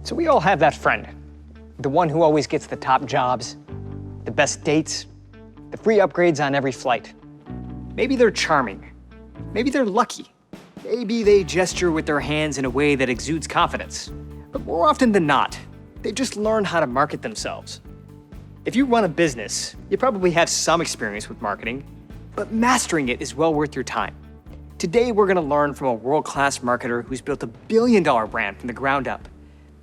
So we all have that friend, the one who always gets the top jobs, the best dates, the free upgrades on every flight. Maybe they're charming. Maybe they're lucky. Maybe they gesture with their hands in a way that exudes confidence. But more often than not, they just learn how to market themselves. If you run a business, you probably have some experience with marketing, but mastering it is well worth your time. Today, we're gonna learn from a world-class marketer who's built $1 billion brand from the ground up.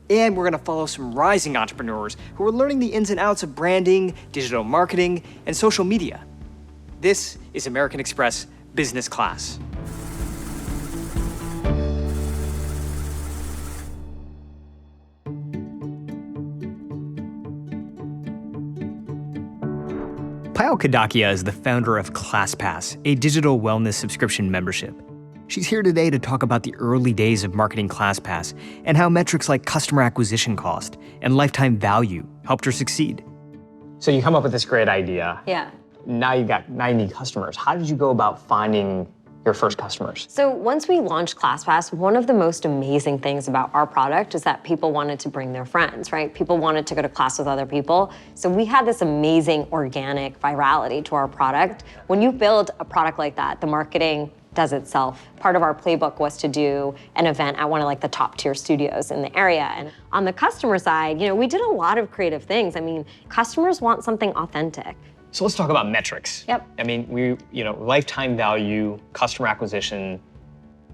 And we're gonna follow some rising entrepreneurs who are learning the ins and outs of branding, digital marketing, and social media. This is American Express Business Class. Payal Kadakia is the founder of ClassPass, a digital wellness subscription membership. She's here today to talk about the early days of marketing ClassPass and how metrics like customer acquisition cost and lifetime value helped her succeed. So you come up with this great idea. Yeah. Now you got 90 customers. How did you go about finding your first customers? So once we launched ClassPass, one of the most amazing things about our product is that people wanted to bring their friends, right? People wanted to go to class with other people. So we had this amazing organic virality to our product. When you build a product like that, the marketing does itself. Part of our playbook was to do an event at one of like the top tier studios in the area. And on the customer side, we did a lot of creative things. I mean, customers want something authentic. So let's talk about metrics. Yep. I mean, lifetime value, customer acquisition,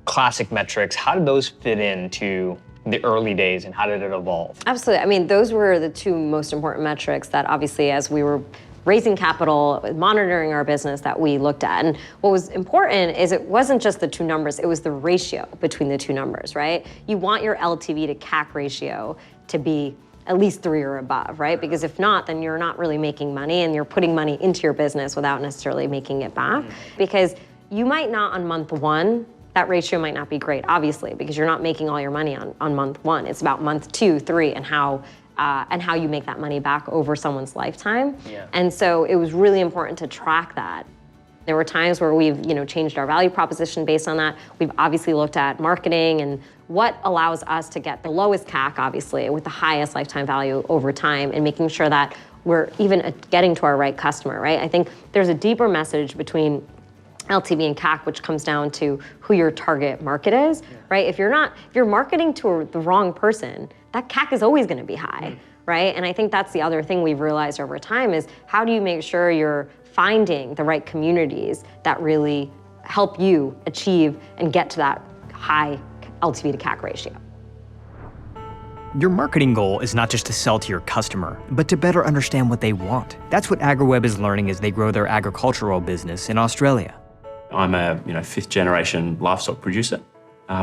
classic metrics, how did those fit into the early days and how did it evolve? Absolutely. I mean, those were the two most important metrics that obviously as we were raising capital, monitoring our business that we looked at. And what was important is it wasn't just the two numbers, it was the ratio between the two numbers, right? You want your LTV to CAC ratio to be at least 3 or above, right? Because if not, then you're not really making money and you're putting money into your business without necessarily making it back. Because you might not on month 1, that ratio might not be great, obviously, because you're not making all your money on month 1. It's about month 2, 3, and how you make that money back over someone's lifetime. Yeah. And so it was really important to track that. There were times where we've changed our value proposition based on that. We've obviously looked at marketing and what allows us to get the lowest CAC, obviously, with the highest lifetime value over time and making sure that we're even getting to our right customer, right? I think there's a deeper message between LTV and CAC, which comes down to who your target market is, right? If you're marketing to the wrong person, that CAC is always gonna be high, right? And I think that's the other thing we've realized over time is how do you make sure you're finding the right communities that really help you achieve and get to that high LTV to CAC ratio. Your marketing goal is not just to sell to your customer, but to better understand what they want. That's what AgriWebb is learning as they grow their agricultural business in Australia. I'm a 5th generation livestock producer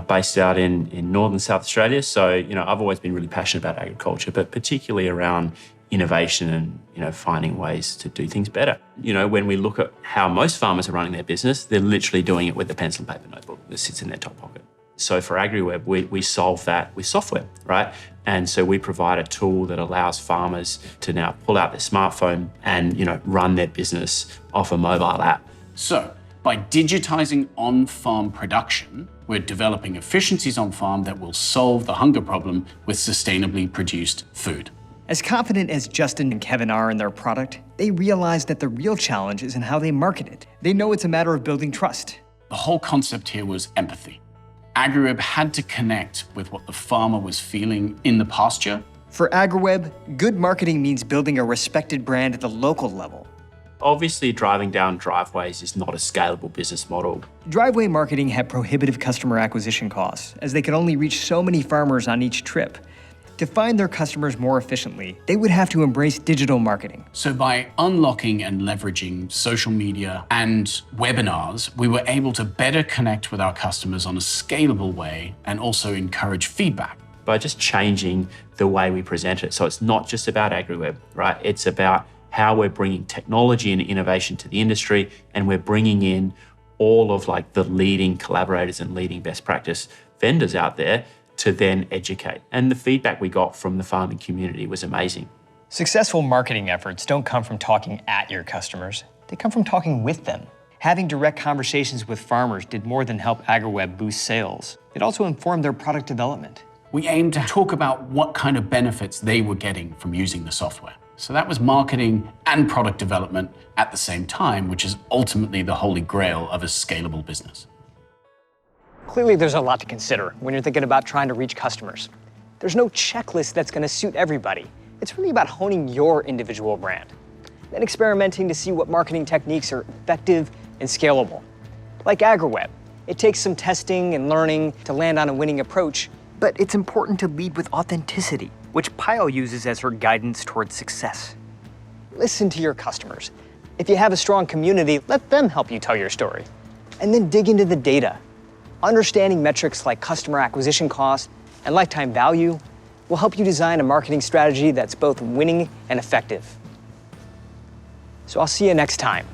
based out in northern South Australia. So, I've always been really passionate about agriculture, but particularly around innovation and, finding ways to do things better. When we look at how most farmers are running their business, they're literally doing it with a pencil and paper notebook that sits in their top pocket. So for AgriWebb, we solve that with software, right? And so we provide a tool that allows farmers to now pull out their smartphone and, run their business off a mobile app. So by digitizing on-farm production, we're developing efficiencies on-farm that will solve the hunger problem with sustainably produced food. As confident as Justin and Kevin are in their product, they realize that the real challenge is in how they market it. They know it's a matter of building trust. The whole concept here was empathy. AgriWebb had to connect with what the farmer was feeling in the pasture. For AgriWebb, good marketing means building a respected brand at the local level. Obviously, driving down driveways is not a scalable business model. Driveway marketing had prohibitive customer acquisition costs, as they could only reach so many farmers on each trip. To find their customers more efficiently, they would have to embrace digital marketing. So by unlocking and leveraging social media and webinars, we were able to better connect with our customers on a scalable way and also encourage feedback. By just changing the way we present it. So it's not just about AgriWebb, right? It's about how we're bringing technology and innovation to the industry, and we're bringing in all of the leading collaborators and leading best practice vendors out there to then educate. And the feedback we got from the farming community was amazing. Successful marketing efforts don't come from talking at your customers. They come from talking with them. Having direct conversations with farmers did more than help AgriWebb boost sales. It also informed their product development. we aimed to talk about what kind of benefits they were getting from using the software. So that was marketing and product development at the same time, which is ultimately the holy grail of a scalable business. Clearly, there's a lot to consider when you're thinking about trying to reach customers. There's no checklist that's going to suit everybody. It's really about honing your individual brand, then experimenting to see what marketing techniques are effective and scalable. Like AgriWeb, it takes some testing and learning to land on a winning approach, but it's important to lead with authenticity, which Pio uses as her guidance towards success. Listen to your customers. If you have a strong community, let them help you tell your story. And then dig into the data. Understanding metrics like customer acquisition cost and lifetime value will help you design a marketing strategy that's both winning and effective. So I'll see you next time.